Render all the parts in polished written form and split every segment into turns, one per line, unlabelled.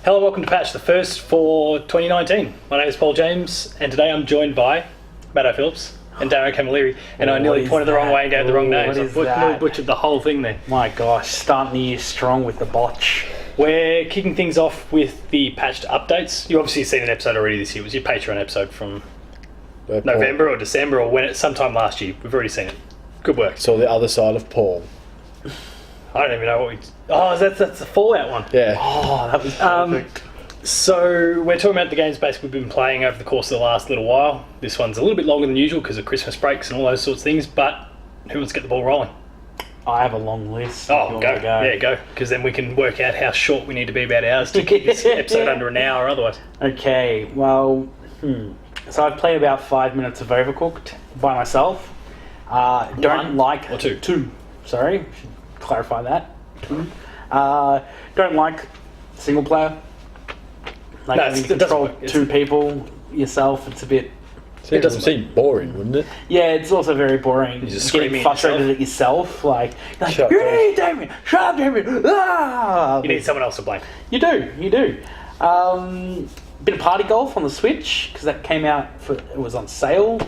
Hello, welcome to Patch, the first for 2019. My name is Paul James, and today I'm joined by Matto Phillips and Darren Camilleri, and I nearly pointed the wrong way and gave the wrong names. I butchered the whole thing there.
My gosh, starting the year strong with the botch.
We're kicking things off with the patched updates. You obviously seen an episode already this year. It was your Patreon episode from November or December or sometime last year. We've already seen it. Good work.
So the other side of Paul.
I don't even know what we... Oh, that's the Fallout one.
Yeah.
Oh, that was perfect.
So we're talking about the games basically we've been playing over the course of the last little while. This one's a little bit longer than usual because of Christmas breaks and all those sorts of things, but who wants to get the ball rolling?
I have a long list.
Oh, go. Yeah, go. Because then we can work out how short we need to be about ours to keep this episode under an hour otherwise.
Okay, well, so I've played about 5 minutes of Overcooked by myself. Don't like...
Or two?
Two. Sorry, should clarify that. Two. Don't like single player. Like having to control two people yourself, it's a bit...
It doesn't seem boring, wouldn't it?
Yeah, it's also very boring.
You're just
getting frustrated at yourself. Like
Shut
you need Damien! Shut up, Damien! Ah!
You need someone else to blame.
You do. Bit of party golf on the Switch, because that came out, it was on sale.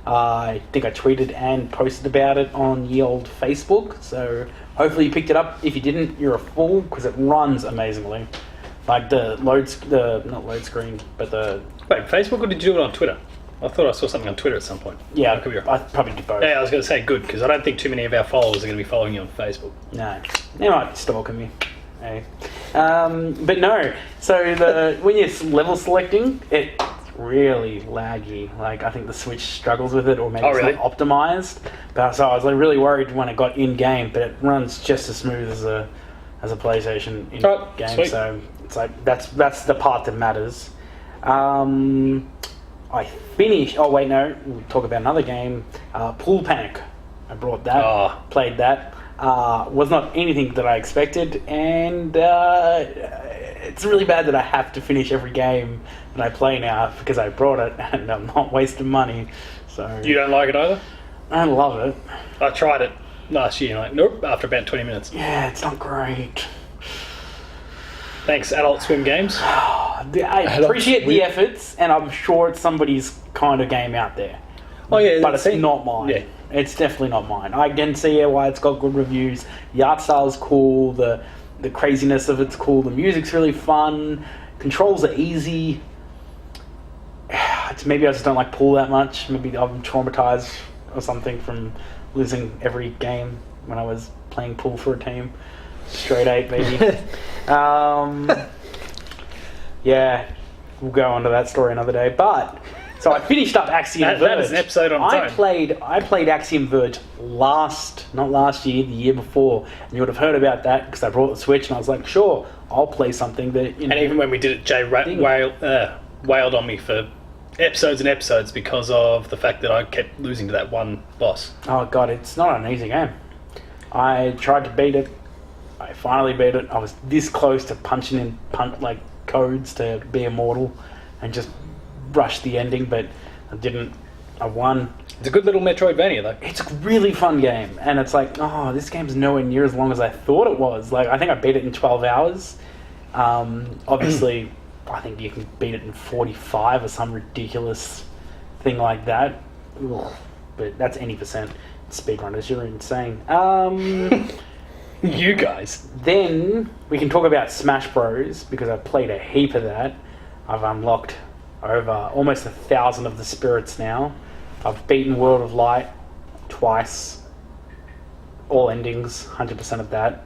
I think I tweeted and posted about it on ye old Facebook, so hopefully you picked it up. If you didn't, you're a fool, because it runs amazingly. Like not load screen, but the...
Wait, Facebook, or did you do it on Twitter? I thought I saw something on Twitter at some point.
Yeah,
I could be
I probably did both.
Yeah, I was going to say good, because I don't think too many of our followers are going to be following you on Facebook.
No, they might be stalking me. Hey. But no, so when you're level selecting, it's really laggy. Like, I think the Switch struggles with it, or maybe it's not optimized. But so I was really worried when it got in game, but it runs just as smooth as a PlayStation in game.
Sweet.
So it's like that's the part that matters. I finished... Oh, wait, no. We'll talk about another game. Pool Panic. I brought that. Played that. Was not anything that I expected. And it's really bad that I have to finish every game that I play now because I brought it and I'm not wasting money. So
You don't like it either?
I don't love it.
I tried it last year, nope, after about 20 minutes.
Yeah, it's not great.
Thanks, Adult Swim Games.
I appreciate the efforts, and I'm sure it's somebody's kind of game out there.
Oh yeah,
but it's not mine.
Yeah.
It's definitely not mine. I can see why it's got good reviews. The art style's cool. The craziness of it's cool. The music's really fun. Controls are easy. Maybe I just don't like pool that much. Maybe I'm traumatized or something from losing every game when I was playing pool for a team. Straight 8, baby. Yeah, we'll go on to that story another day. But so I finished up Axiom Verge.
That is an episode on its own.
I played Axiom Verge not last year, the year before, and you would have heard about that because I brought the Switch, and I was like, sure, I'll play something that.
And even when we did it, Jay wailed on me for episodes and episodes because of the fact that I kept losing to that one boss.
Oh god, it's not an easy game. I tried to beat it. I finally beat it. I was this close to punching in codes to be immortal and just rush the ending, but I didn't. I won.
It's a good little Metroidvania though.
It's a really fun game, and it's like, oh, this game's nowhere near as long as I thought it was. Like, I think I beat it in 12 hours. Obviously, I think you can beat it in 45 or some ridiculous thing like that. Ugh. But that's any percent. Speedrunners, you're insane.
You guys.
Then we can talk about Smash Bros, because I've played a heap of that. I've unlocked over almost 1,000 of the spirits now. I've beaten World of Light twice. All endings, 100% of that.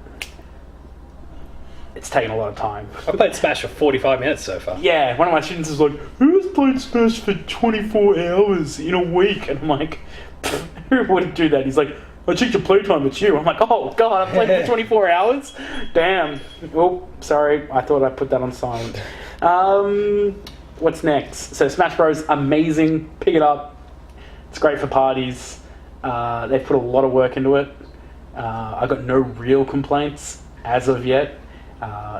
It's taken a lot of time.
I played Smash for 45 minutes so far.
Yeah, one of my students is like, who's played Smash for 24 hours in a week? And I'm like, who wouldn't do that? He's like, I checked your playtime, it's you. I'm like, oh god, I played for 24 hours? Damn. Oh, sorry, I thought I put that on silent. What's next? So Smash Bros, amazing. Pick it up. It's great for parties. They've put a lot of work into it. I got no real complaints as of yet.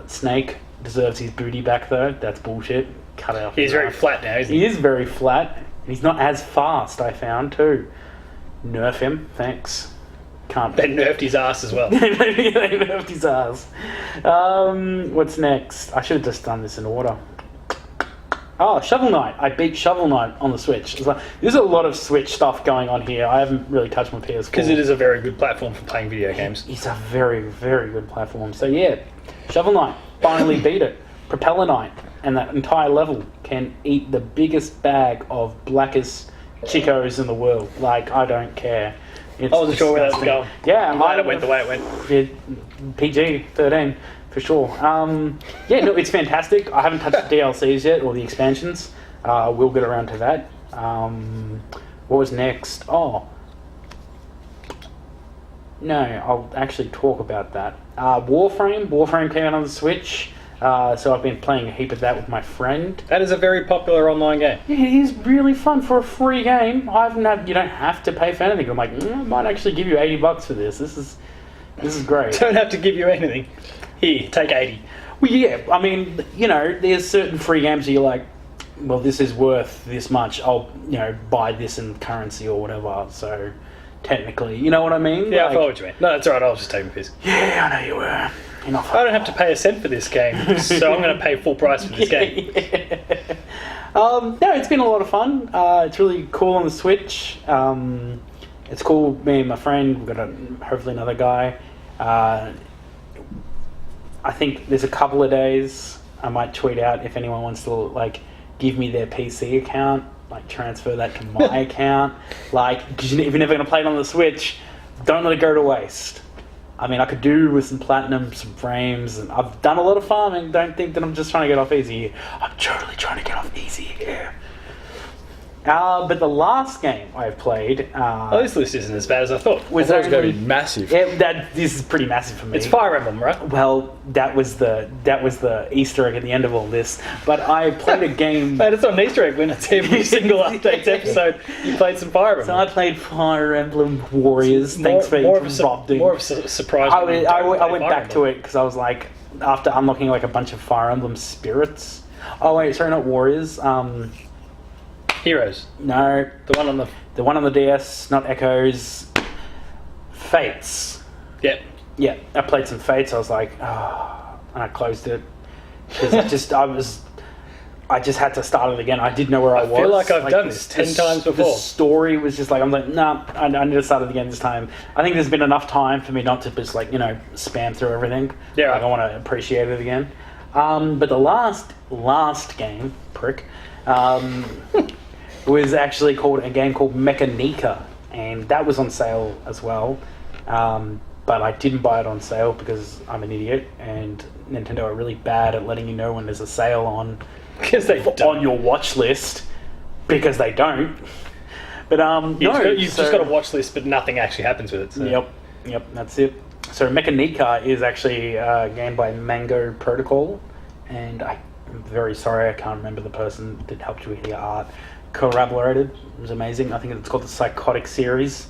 Snake deserves his booty back though. That's bullshit. Cut it off.
He's very flat now, isn't he?
He is very flat. And he's not as fast, I found too. Nerf him, thanks. Can't.
They nerfed his ass as well.
They nerfed his ass. What's next? I should have just done this in order. Oh, Shovel Knight. I beat Shovel Knight on the Switch. It's like, there's a lot of Switch stuff going on here. I haven't really touched my PS4.
Because it is a very good platform for playing video games.
It's a very, very good platform. So yeah, Shovel Knight. Finally beat it. Propeller Knight. And that entire level can eat the biggest bag of blackest Chicos in the world. Like, I don't care.
I wasn't sure where that was going.
Yeah,
I'm glad it went the way it went.
PG-13 for sure. Yeah, no, it's fantastic. I haven't touched the DLCs yet or the expansions. We'll get around to that. What was next? Oh, no, I'll actually talk about that. Warframe came out on the Switch. So I've been playing a heap of that with my friend.
That is a very popular online game.
Yeah, it is really fun for a free game. You don't have to pay for anything. I'm like, I might actually give you $80 for this. This is great.
Don't have to give you anything. Here, take 80.
Well, yeah, I mean, there's certain free games that you're like, well, this is worth this much. I'll, buy this in currency or whatever. So technically, you know what I mean?
Yeah, I follow what you mean. No, that's all right. I was just taking a piss.
Yeah, I know you were. Enough.
I don't have to pay a cent for this game, so I'm going to pay full price for this game.
Yeah. No, it's been a lot of fun. It's really cool on the Switch. It's cool. Me and my friend. We've got hopefully another guy. I think there's a couple of days I might tweet out if anyone wants to give me their PC account, transfer that to my account. Because if you're never going to play it on the Switch, don't let it go to waste. I mean, I could do with some platinum, some frames, and I've done a lot of farming. Don't think that I'm just trying to get off easy here. I'm totally trying to get off easy here. But the last game I've played...
this list isn't as bad as I thought.
I thought it was going to be massive.
This is pretty massive for me.
It's Fire Emblem, right?
Well, that was the Easter egg at the end of all this. But I played a game...
Mate, it's not an Easter egg when it's every single updates episode. You played some Fire Emblem.
So I played Fire Emblem Warriors. Thanks for interrupting.
More of a surprise.
I went back to it because I was like, after unlocking a bunch of Fire Emblem spirits... Oh, wait, sorry, not Warriors.
Heroes.
No.
The one on the
DS, not Echoes. Fates.
Yep.
Yeah, I played some Fates. I was like, and I closed it because I just had to start it again. I didn't know where I was.
I feel like I've done this 10 times before.
The story was just I'm like, nah, I need to start it again this time. I think there's been enough time for me not to just spam through everything.
Yeah. Right.
I want to appreciate it again. But the last game, prick, was actually a game called MechaNika, and that was on sale as well. But I didn't buy it on sale because I'm an idiot, and Nintendo are really bad at letting you know when there's a sale on your watch list, because they don't. But
you've just got a watch list, but nothing actually happens with it. So.
Yep, that's it. So MechaNika is actually a game by Mango Protocol, and I'm very sorry I can't remember the person that helped you with the art. Collaborated. It was amazing. I think it's called the Psychotic series.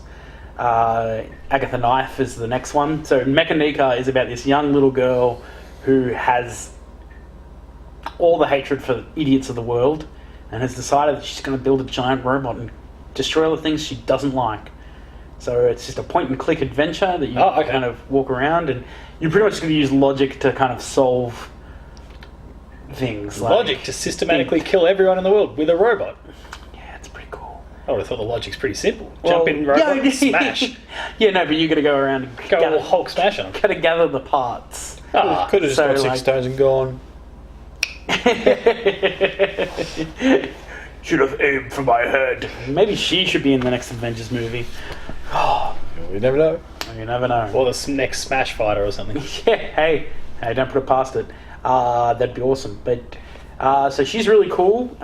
Agatha Knife is the next one. So MechaNika is about this young little girl who has all the hatred for idiots of the world and has decided that she's going to build a giant robot and destroy all the things she doesn't like. So it's just a point-and-click adventure that you kind of walk around, and you're pretty much going to use logic to kind of solve things.
Logic to systematically kill everyone in the world with a robot. I would have thought the logic's pretty simple. Jump in, robot, smash.
Yeah, no, but you got to go around and
go all Hulk smash on them.
Got to gather the parts.
Could have just got 6 stones and gone.
Should have aimed for my head. Maybe she should be in the next Avengers movie.
You never know.
You never know.
Or the next Smash Fighter or something.
Yeah, hey, don't put it past it. That'd be awesome. But so she's really cool.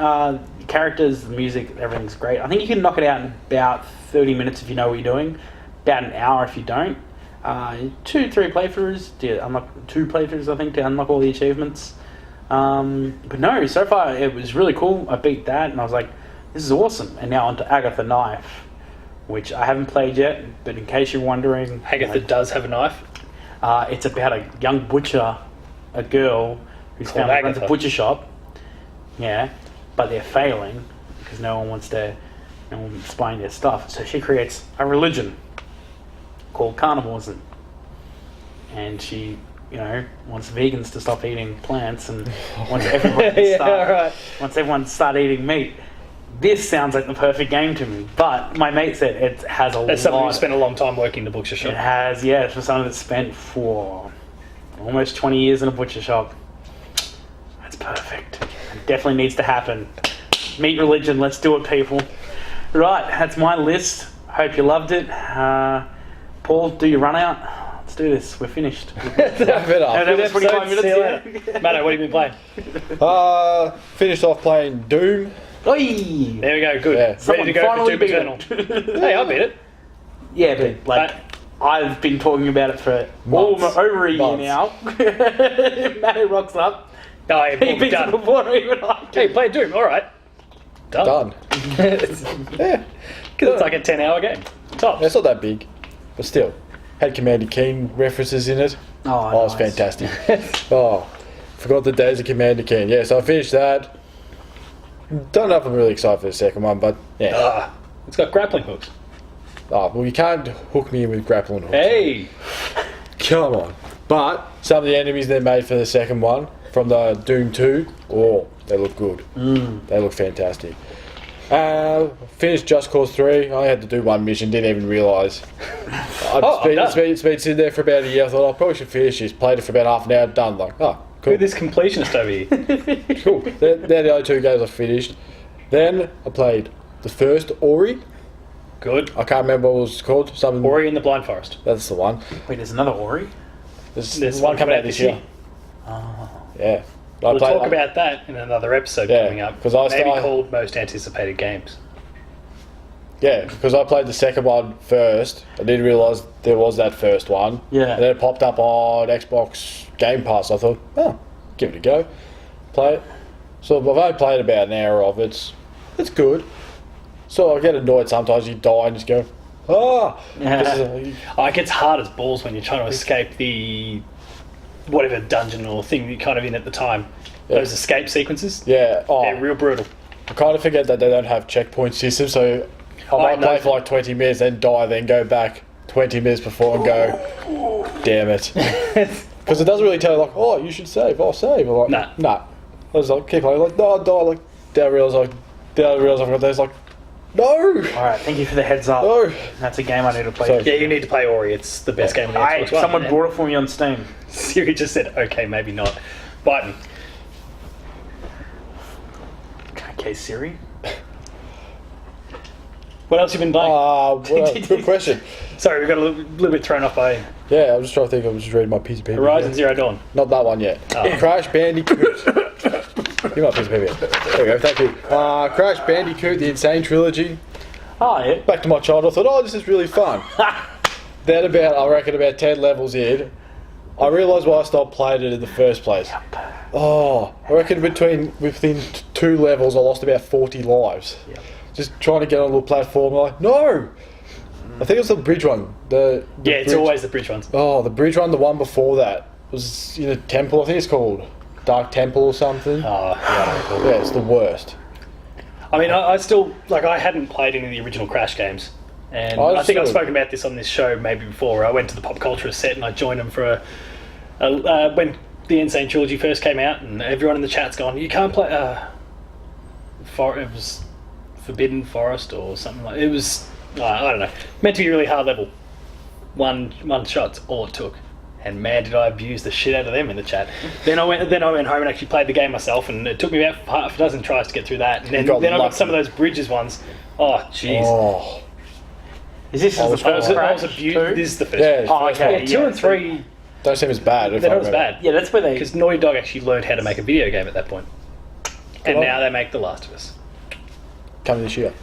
Characters, the music, everything's great. I think you can knock it out in about 30 minutes if you know what you're doing. About an hour if you don't. 2-3 playthroughs. To unlock 2 playthroughs, I think, to unlock all the achievements. But no, so far it was really cool. I beat that and I was like, this is awesome. And now onto Agatha Knife, which I haven't played yet, but in case you're wondering...
Agatha does have a knife?
It's about a young butcher, a girl who's found runs a butcher shop. Yeah. But they're failing because no one's buying their stuff. So she creates a religion called carnivores, and she, wants vegans to stop eating plants and wants everyone to start. Once everyone start eating meat. This sounds like the perfect game to me, but my mate said it has a lot.
That's something you spent a long time working in the butcher shop.
It has, for someone that's spent for almost 20 years in a butcher shop. That's perfect. It definitely needs to happen. Meat religion, let's do it, people. Right, that's my list. Hope you loved it. Paul, do your run out. Let's do this. We're finished.
Wrap it up.
That was 25 minutes.
Matto, what have you been playing?
Finished off playing Doom.
Oi!
There we go, good.
Yeah.
Ready
Someone
to go for
finally
Doom
beat
Eternal. Hey, I beat it.
Yeah, but I've been talking about it for over a year now. Matto rocks up.
Oh, yeah,
He beats it
done.
before even I do.
Hey, play Doom, alright. Done.
Yeah.
Because it's like a 10-hour game. Tops.
It's not that big, but still. Had Commander Keen references in it.
Oh,
It's fantastic. Forgot the days of Commander Keen. Yeah, so I finished that. Don't know if I'm really excited for the second one, but yeah.
It's got grappling hooks.
Well, you can't hook me in with grappling hooks.
Hey!
Come on. But some of the enemies they made for the second one, from the Doom 2, they look good. They look fantastic. Finished Just Cause 3. I only had to do one mission, didn't even realise. It's been sitting there for about a year. I thought I probably should finish this. Played it for about half an hour, done. Like, cool.
Look at this completionist over here.
Cool. They're the only two games I finished. Then I played the first Ori.
Good.
I can't remember what it was called. Something.
Ori in the Blind Forest.
That's the one.
Wait, there's another Ori?
There's one coming out this year. Yeah.
We'll talk about that in another episode coming up. Maybe called Most Anticipated Games.
Yeah, because I played the second one first. I didn't realise there was that first one.
Yeah.
And then it popped up on Xbox Game Pass. I thought, give it a go. Play it. So I've only played about an hour of it. It's good. So I get annoyed sometimes. You die and just go,
It gets hard as balls when you're trying to escape the whatever dungeon or thing you're kind of in at the time. Those escape sequences.
Yeah.
They're real brutal.
I kind of forget that they don't have checkpoint systems, so I might play for like 20 minutes, then die, then go back 20 minutes before and go, damn it. Because it doesn't really tell you, like, you should save, I'll save. I'm like, nah. I was like, keep playing, like, no, I die, like, then I realise I've got those, like, no!
Alright, thank you for the heads up.
No!
That's a game I need to play.
Yeah, you need to play Ori, it's the best game on the Xbox One.
Someone bought it for me on Steam.
Siri just said, okay, maybe not. Biden.
Okay, Siri.
What else have you been playing?
Good question.
Sorry, we got a little bit thrown off by
Yeah, I was just trying to think, I was just reading my piece of paper.
Horizon Zero Dawn.
Not that one yet. Crash Bandicoot. Give me my piece of paper. There we go, thank you. Crash Bandicoot, the Insane Trilogy.
Oh, yeah.
Back to my childhood, I thought, this is really fun. Then I reckon about 10 levels in, I realised why I stopped playing it in the first place. I reckon within 2 levels I lost about 40 lives.
Yep.
Just trying to get on a little platform, like, no! I think it was the bridge one.
It's always the bridge ones.
The bridge one, the one before that, was in a temple, I think it's called Dark Temple or something. Yeah, it's the worst.
I mean, I still, I hadn't played any of the original Crash games. And I think I've spoken about this on this show maybe before. I went to the Pop Culture set and I joined them for when the Insane Trilogy first came out, and everyone in the chat's gone, you can't play it was Forbidden Forest or something like it was I don't know, meant to be a really hard level. One shot's all it took, and man did I abuse the shit out of them in the chat. Then I went home and actually played the game myself, and it took me about half a dozen tries to get through that, and then I got some of those bridges ones. Jeez.
Is this the first Crash?
This is the first.
Yeah.
Okay.
2 and 3
don't seem as bad.
they're not as bad.
Yeah, that's where they...
Because Naughty Dog actually learned how to make a video game at that point. And now they make The Last of Us.
Coming this year.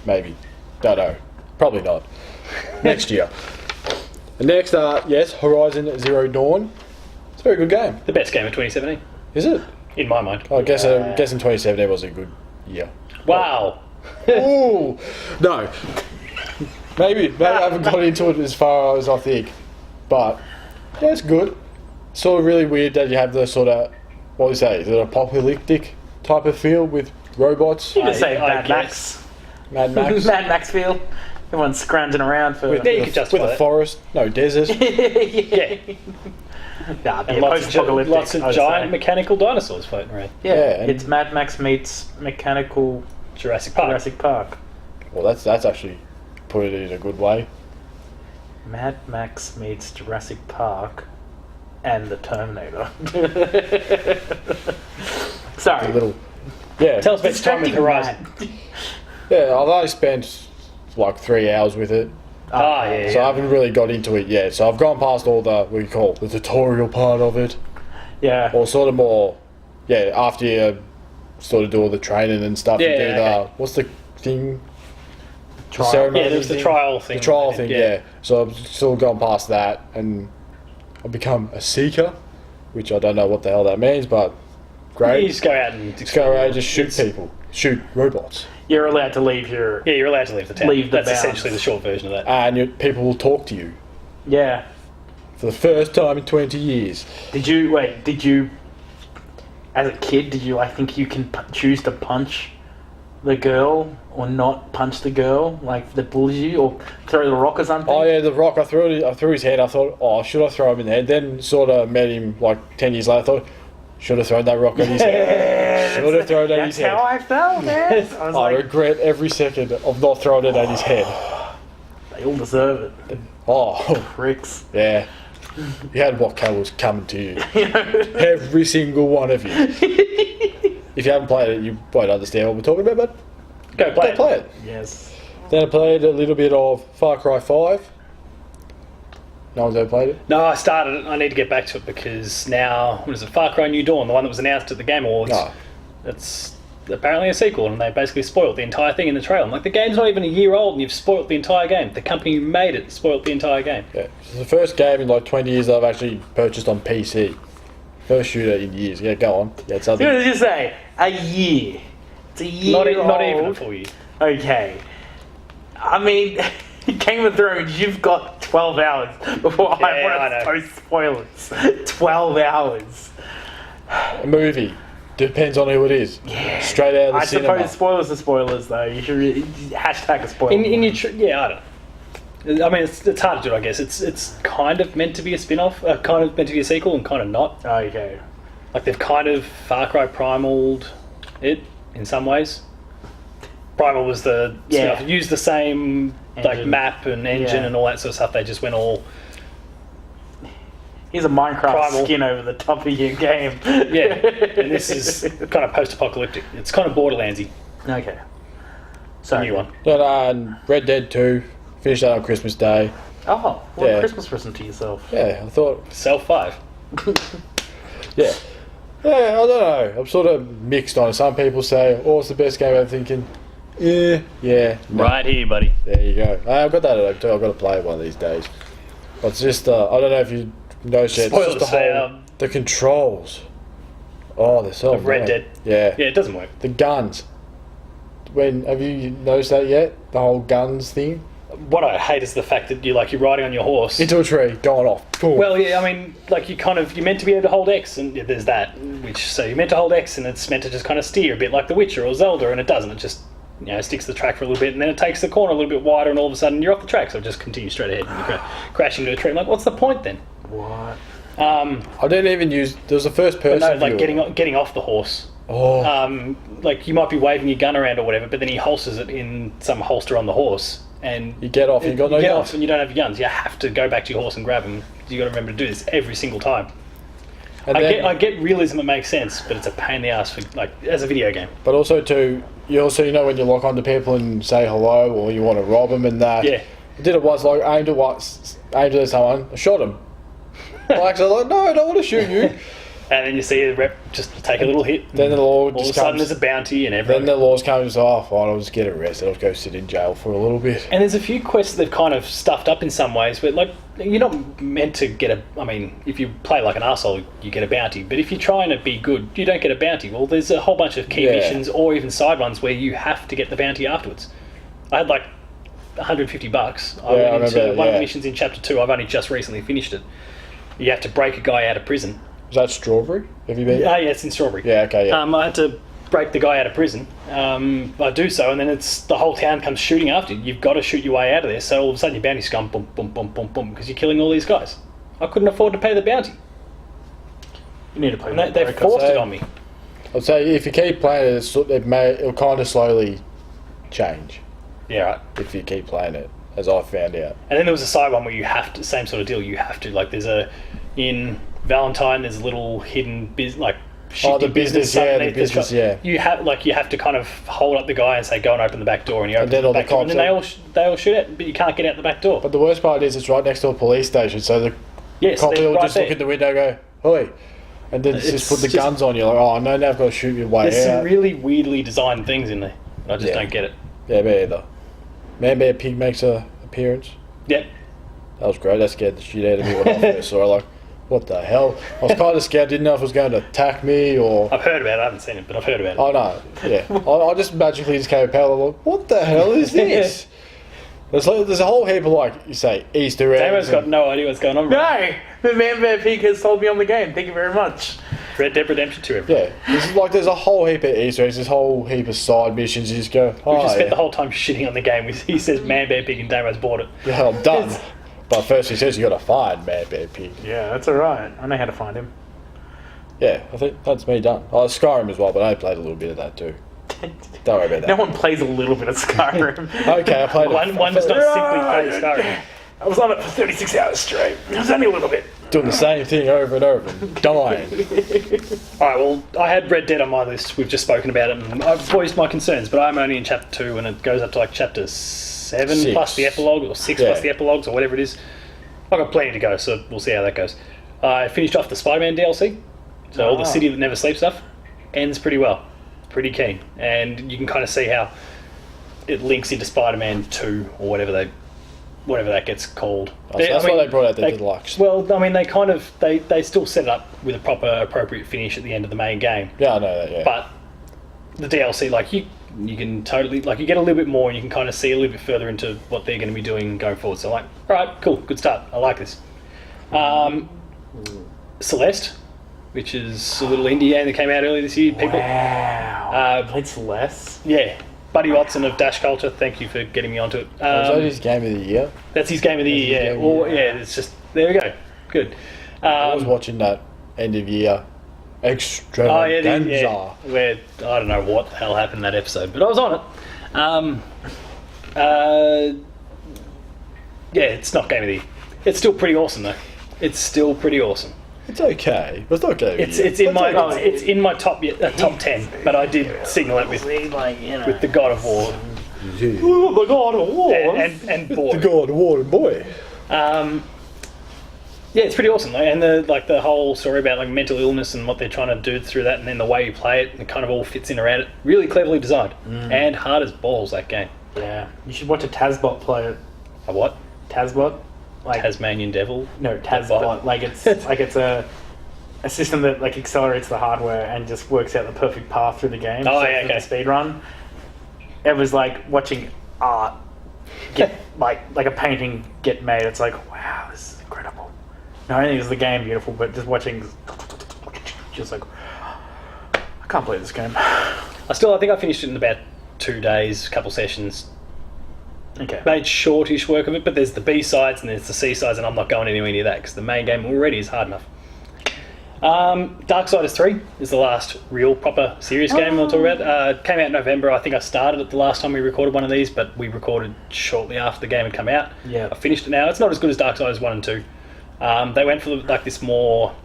Maybe. Don't know. Probably not. Next year. And next, Horizon Zero Dawn. It's a very good game.
The best game of 2017.
Is it?
In my mind.
I guess in 2017 was a good year.
Wow.
Ooh. No. Maybe I haven't got into it as far as I think. But, yeah, it's good. Sort of really weird that you have the sort of, what do you say, the apocalyptic type of feel with robots.
You could say Mad Max.
Mad Max.
Mad Max feel. Everyone's scrounging around for...
Yeah, you could justify
with a
that.
forest, no desert.
Yeah.
Nah,
And lots of giant mechanical dinosaurs floating around.
Yeah,
Yeah, and-
it's Mad Max meets mechanical
Jurassic Park.
Jurassic Park.
Well, that's actually put it in a good way.
Mad Max meets Jurassic Park and the Terminator. Sorry.
A little, yeah.
Tell us about your time with Horizon.
Yeah, I've only spent like 3 hours with it,
Yeah.
so I haven't really got into it yet. So I've gone past all the what you call the tutorial part of it,
Yeah.
or sort of more, yeah. After you sort of do all the training and stuff, you do
okay.
what's the thing?
Trial.
The ceremony
Yeah, there was the
thing?
trial thing.
The trial thing, yeah. So I've still gone past that, and I've become a seeker, which I don't know what the hell that means, but great.
You just go out and
Just go around, just shoot people, shoot robots,
You're allowed to leave your...
Yeah, you're allowed to leave the town.
Leave the
That's
bounds.
essentially the short version of that.
and people will talk to you
Yeah.
for the first time in 20 years.
Did you... As a kid, did you, I think you can choose to punch the girl or not punch the girl, like, that bullies you, or throw the rock or something?
Oh yeah, the rock. I threw his head. I thought, oh, should I throw him in the head? Then sort of met him like 10 years later. I thought, should have thrown that rock at his head. Should have thrown it at his
That's
head.
how I felt, man. I was
I
like,
regret every second of not throwing it at his head.
they all deserve it.
Oh,
Pricks.
yeah. You had what was coming to you. Every single one of you. If you haven't played it, you won't understand what we're talking about, but
Go play
go play it.
Yes.
Then I played a little bit of Far Cry 5. No one's ever played it?
No, I started it. I need to get back to it because now, what is it, Far Cry New Dawn, the one that was announced at the Game Awards,
No.
it's apparently a sequel, and they basically spoiled the entire thing in the trailer. I'm like, the game's not even a year old, and you've spoiled the entire game. The company who made it spoiled the entire game.
Yeah. It's the first game in like 20 years that I've actually purchased on PC. First shooter in years. Yeah, go on. Yeah, it's
What
something.
did you say? A year. It's a year
Not even a
old.
full year.
Okay. I mean, Game of Thrones, you've got 12 hours before
Yeah,
I
I
want
know.
to post spoilers. 12 hours.
A movie. Depends on who it is.
Yeah.
Straight out of the
I
cinema.
suppose spoilers are spoilers, though. You should really, hashtag a spoiler.
In your yeah, I don't know. I mean, it's hard to do, I guess. It's kind of meant to be a spin-off, kind of meant to be a sequel, and kind of not.
Okay.
Like, they've kind of Far Cry Primal'd it, in some ways. Primal was the
Yeah.
spin-off. It used the same like
Engine.
map and engine
Yeah.
and all that sort of stuff. They just went all...
Here's a Minecraft
Primal.
skin over the top of your game.
Yeah, and this is kind of post-apocalyptic. It's kind of Borderlandsy,
Okay.
the
So
new one.
And Red Dead 2. Finished that on Christmas Day.
Oh, what
Yeah.
a Christmas present to yourself.
Yeah, I thought,
Self 5.
yeah. Yeah, I don't know. I'm sort of mixed on it. Some people say, oh, it's the best game ever. Thinking, yeah. No.
Right here, buddy.
There you go. I've got that at home too. I've got to play it one of these days. But it's just, I don't know if you noticed yet. It's
Spoilers,
just the whole,
say,
the controls. Oh, they're so
Of Red
annoying.
Dead.
Yeah.
Yeah, it doesn't work.
The guns. Have you noticed that yet? The whole guns thing?
What I hate is the fact that you're riding on your horse.
Into a tree, going off. Boom.
Well, yeah, I mean, like you're meant to be able to hold X, and yeah, there's that. So you're meant to hold X, and it's meant to just kind of steer a bit like The Witcher or Zelda, and it doesn't. It just sticks to the track for a little bit, and then it takes the corner a little bit wider, and all of a sudden you're off the track. So it just continues straight ahead, and you crash into a tree. I'm like, what's the point then?
What?
I didn't even use. There was a first person.
No, like
view.
getting off the horse.
Oh.
Like you might be waving your gun around or whatever, but then he holsters it in some holster on the horse, and
You get off. You got no
get
guns.
off, and you don't have your guns. You have to go back to your horse and grab them. You got to remember to do this every single time.
And
I get realism; it makes sense, but it's a pain in the ass for as a video game.
But also too, you when you lock onto people and say hello, or you want to rob them and that.
Yeah.
I did it once. Like aimed at someone. I shot him. Like so, like no, I don't want to shoot you.
And then you see the rep just take a little hit.
Then the law
all of a
just
sudden
comes.
there's a bounty and
Then
everything.
the laws come and say, oh, fine, I'll just get arrested. I'll go sit in jail for a little bit.
And there's a few quests that they've kind of stuffed up in some ways, but you're not meant to get a... I mean, if you play like an arsehole, you get a bounty. But if you're trying to be good, you don't get a bounty. Well, there's a whole bunch of key missions or even side ones where you have to get the bounty afterwards. I had like $150. I went into one of the missions in Chapter 2. I've only just recently finished it. You have to break a guy out of prison.
Is that Strawberry? Have you been?
Yeah, it's in Strawberry.
Yeah, okay, yeah.
I had to break the guy out of prison, I do so, and then it's the whole town comes shooting after you. You've got to shoot your way out of there. So all of a sudden your bounty's gone boom, boom, boom, boom, boom, because you're killing all these guys. I couldn't afford to pay the bounty.
You need to play.
And they forced it on me.
I'd say if you keep playing it, it'll kind of slowly change.
Yeah, right.
If you keep playing it, as I found out.
And then there was a side one where you have to, same sort of deal. You have to, like, in Valentine, there's a little hidden
the business, yeah.
You have to kind of hold up the guy and say, go and open the back door, and you open the back door, and then they all shoot it, but you can't get out the back door.
But the worst part is it's right next to a police station, so the cop will just look in the window and go, "Hoi," and then just put the guns on you. Like, oh no, now I've got to shoot your way out.
There's some really weirdly designed things in there. I just don't get it.
Yeah, me either. Man Bear Pig makes an appearance.
Yep.
That was great. That scared the shit out of me when I first saw it. What the hell? I was kind of scared. Didn't know if it was going to attack me or...
I've heard about it. I haven't seen it, but I've heard about it.
Oh, no. Yeah. I just magically just came out. I'm like, what the hell is this? There's a whole heap of, you say, Easter eggs.
Damo's got no idea what's going on.
No! The Man Bear Pig has told me on the game. Thank you very much.
Red Dead Redemption 2, everyone.
Yeah. There's a whole heap of Easter eggs. There's a whole heap of side missions. You just go,
we just spent the whole time shitting on the game. He says Man Bear Pig and Damo's bought it.
Yeah, I'm done. But first he says you got to find Man Bear Pig.
Yeah, that's alright. I know how to find him.
Yeah, I think that's me done. Oh, Skyrim as well, but I played a little bit of that too. Don't worry about that.
No one plays a little bit of Skyrim.
Okay, I played
one does not simply play Skyrim.
I was on it for 36 hours straight. It was only a little bit.
Doing the same thing over and over and dying.
Alright, well, I had Red Dead on my list. We've just spoken about it, and I've voiced my concerns, but I'm only in chapter 2, and it goes up to chapter 7 plus the epilogue, or 6 plus the epilogues, or whatever it is. I've got plenty to go, so we'll see how that goes. I finished off the Spider-Man DLC, so all the City That Never Sleeps stuff ends pretty well. Pretty keen. And you can kind of see how it links into Spider-Man 2, or whatever that gets called.
So that's why they brought out the deluxe.
Well, I mean, they still set it up with a proper, appropriate finish at the end of the main game.
Yeah, I know that, yeah.
But the DLC, you can totally, you get a little bit more, and you can kind of see a little bit further into what they're going to be doing going forward. So alright, cool, good start. I like this. Celeste, which is a little indie game that came out earlier this year.
Wow. Played Celeste?
Yeah. Buddy Watson of Dash Culture, thank you for getting me onto it.
Is that his game of the year?
That's his game of the year, yeah. It's just, there we go. Good.
I was watching that end of year extravaganza.
Where I don't know what the hell happened in that episode, but I was on it. It's not game of the year. It's still pretty awesome though. It's still pretty awesome.
It's okay. It's not game.
It's in my top 10, but I did signal it with the God of War.
Ooh, the God of War
and boy.
The God of War and boy.
Yeah, it's pretty awesome. And the whole story about mental illness and what they're trying to do through that, and then the way you play it, and it kind of all fits in around it. Really cleverly designed and hard as balls. That game.
Yeah, you should watch a Tazbot play it.
A what?
Tazbot,
Tasmanian Devil.
No, Tazbot. It's a system that accelerates the hardware and just works out the perfect path through the game.
Oh yeah, okay.
The speed run. It was like watching art get like a painting get made. It's like, wow, this is incredible. Not only is the game beautiful, but just watching, just like, I can't play this game.
I think I finished it in about 2 days, a couple sessions.
Okay.
Made shortish work of it, but there's the B-sides and there's the C-sides, and I'm not going anywhere near that because the main game already is hard enough. Darksiders 3 is the last real proper serious game I'll talk about. Came out in November. I think I started it the last time we recorded one of these, but we recorded shortly after the game had come out.
Yeah.
I finished it now. It's not as good as Darksiders 1 and 2. They went for this more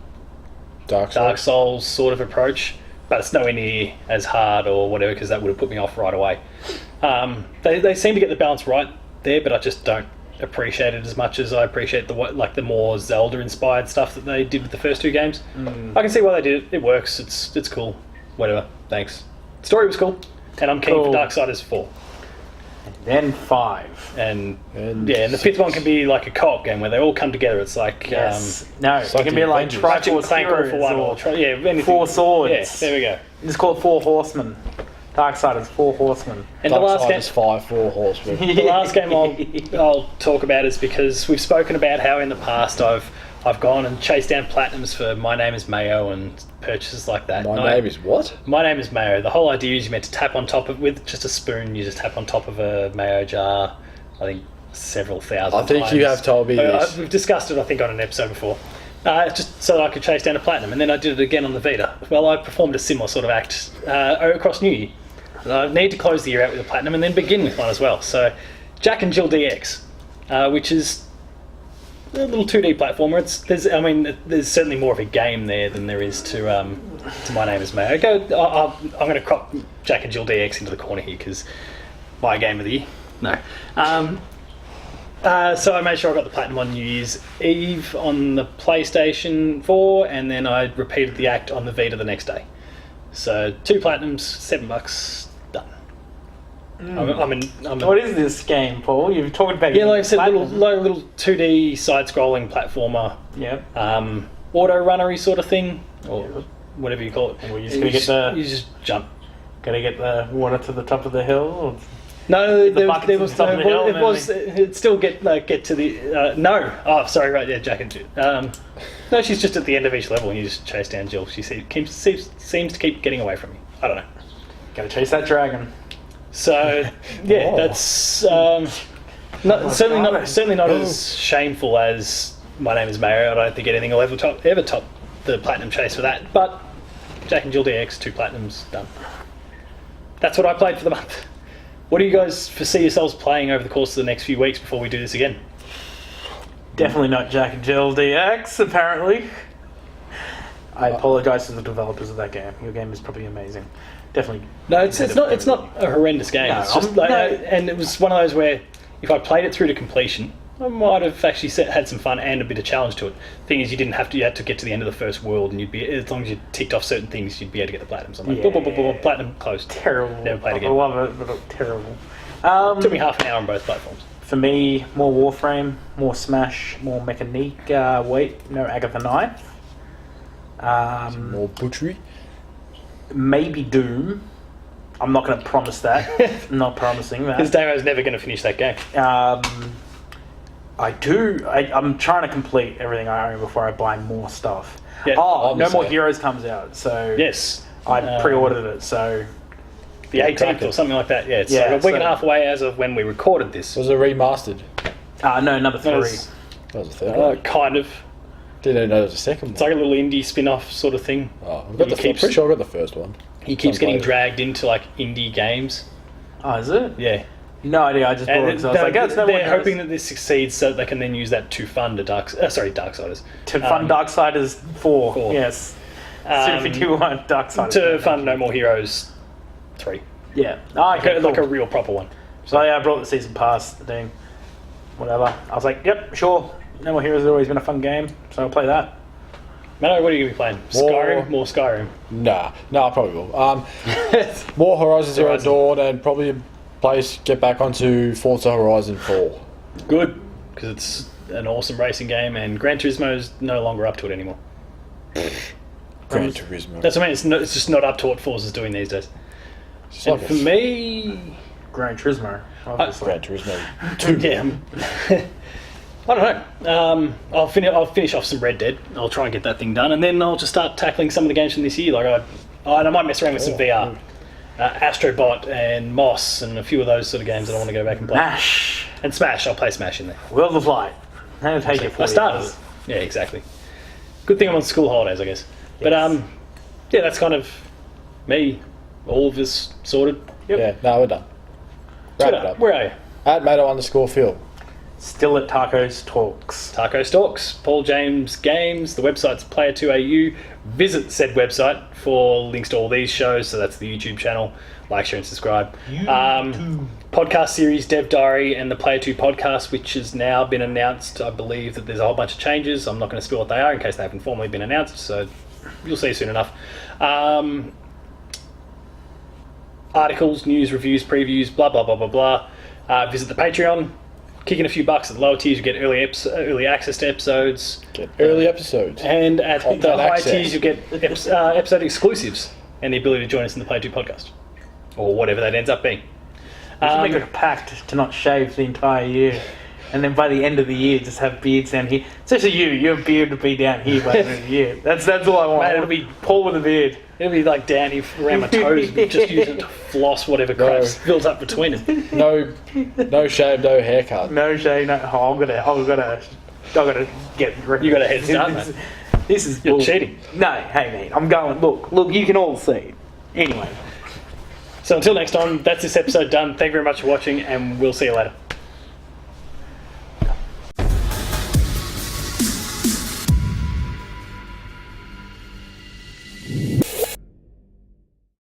Dark Souls sort of approach, but it's nowhere near as hard or whatever, because that would have put me off right away. They seem to get the balance right there, but I just don't appreciate it as much as I appreciate the more Zelda-inspired stuff that they did with the first 2 games. I can see why they did it. It works. It's cool. Whatever. Thanks. The story was cool, and I'm keen for Darksiders 4.
Then 5.
And the 5th one can be like a co-op game where they all come together. It's like
it can be like Triforce Heroes
for one, or anything.
4 Swords.
Yeah, there we go.
It's called 4 Horsemen. Darksiders 4 Horsemen.
And the last game,
5 4 Horsemen.
The last game I'll talk about is because we've spoken about how in the past I've I've gone and chased down platinums for My Name is Mayo and purchases like that.
My name is what?
My Name is Mayo. The whole idea is you're meant to tap on top of, with just a spoon, you just tap on top of a mayo jar, I think several thousand times.
I think you have told me this.
We've discussed it, I think, on an episode before. Just so that I could chase down a platinum, and then I did it again on the Vita. Well, I performed a similar sort of act across New Year. And I need to close the year out with a platinum and then begin with one as well. So, Jack and Jill DX, which is a little 2D platformer. There's certainly more of a game there than there is to My Name is Mayo. I'm going to crop Jack and Jill DX into the corner here because my game of the year. No. So I made sure I got the platinum on New Year's Eve on the PlayStation 4, and then I repeated the act on the Vita the next day. So 2 platinums, $7, done.
What is this game, Paul? You've talked about
like I said, little 2D side-scrolling platformer.
Yeah.
Auto-runnery sort of thing, or whatever you call it.
And you
just jump.
Gotta get the water to the top of the hill. Or?
No, there was no. It'd still get to the no. Oh, sorry, right, yeah, Jack and Jill. No, she's just at the end of each level, and you just chase down Jill. She seems to keep getting away from you. I don't know.
Gotta chase that dragon.
So yeah, that's certainly not as shameful as My Name is Mayo. I don't think anything will ever top the platinum chase for that. But Jack and Jill DX, 2 platinums, done. That's what I played for the month. What do you guys foresee yourselves playing over the course of the next few weeks before we do this again?
Definitely not Jack and Jill DX, apparently. I apologise to the developers of that game. Your game is probably amazing. Definitely.
No, it's not a horrendous game.
No,
it's just and it was one of those where if I played it through to completion, I might have actually had some fun and a bit of challenge to it. Thing is, you had to get to the end of the first world, and as long as you ticked off certain things, you'd be able to get the platinums. I'm like, platinum closed.
Terrible.
Never played again.
I love it, but terrible.
Took me half an hour on both platforms.
For me, more Warframe, more Smash, more MechaNika. No Agatha Knife.
Some more butchery.
Maybe Doom. I'm not going to promise that. I'm not promising that.
Because Damo's never going to finish that game.
I'm trying to complete everything I own before I buy more stuff.
Yeah,
No More Heroes comes out, so
yes,
I pre-ordered it. So
the 18th or something like that. Yeah, it's like a week and a half away as of when we recorded this.
Was it remastered?
No, number 3.
That was the third one.
Kind of.
Didn't know there was a second one.
It's like a little indie spin-off sort of thing.
I'm pretty sure I got the first one.
He keeps getting dragged into like indie games.
Oh, is it?
Yeah.
No idea. I just bought it because I was like,
they're hoping that this succeeds so that they can then use that to fund Darksiders.
To fund Darksiders 4. Yes. Super 2-1 Darksiders.
To fund No More Heroes 3.
Yeah.
Like a real proper one.
So yeah, I brought the season pass thing. Whatever. I was like, yep, sure. No More Heroes has always been a fun game, so I'll play that.
Matto, what are you going to be playing? Skyrim? More Skyrim?
Nah, I probably will. More Horizon Zero Dawn, and probably get back onto Forza Horizon 4.
Good, because it's an awesome racing game, and Gran Turismo's no longer up to it anymore.
Gran Turismo.
That's what I mean. It's just not up to what Forza's doing these days. And for me,
Gran Turismo, obviously.
Gran Turismo 2.
Yeah. I don't know. I'll finish off some Red Dead. I'll try and get that thing done, and then I'll just start tackling some of the games from this year. And I might mess around with some VR, Astrobot and Moss, and a few of those sort of games that I want to go back and play. Smash. I'll play Smash in there.
World of Light. That'll take it 40
I started it. Yeah, exactly. Good thing I'm on school holidays, I guess. Yes. But yeah, that's kind of me. All of this sorted.
Yep. Yeah. No, we're done.
Wrap it up. Where are you?
At Matto_Phil.
Still at Tacos Talks.
Tacos Talks, Paul James Games. The website's Player2AU. Visit said website for links to all these shows. So that's the YouTube channel. Like, share, and subscribe. Podcast series, Dev Diary, and the Player 2 podcast, which has now been announced. I believe that there's a whole bunch of changes. I'm not going to spill what they are in case they haven't formally been announced. So you'll see soon enough. Articles, news, reviews, previews, blah, blah, blah, blah, blah. Visit the Patreon. Kicking a few bucks at the lower tiers, you get early access to episodes.
Get early episodes.
And at the higher tiers, you get episode exclusives and the ability to join us in the Play 2 podcast. Or whatever that ends up being.
We should make a pact to not shave the entire year and then by the end of the year, just have beards down here. Especially you. Your beard would be down here by the end of the year. That's all I want.
Mate, it'll be
Paul with a beard.
It'll be like down here around my toes. Just use it to floss whatever crap builds up between them.
No shave, no haircut.
No shave. No. Oh, I've gotta get.
You got a head start, mate.
This is
You're cheating.
No, hey mate, I'm going. Look. You can all see. Anyway.
So until next time, that's this episode done. Thank you very much for watching, and we'll see you later.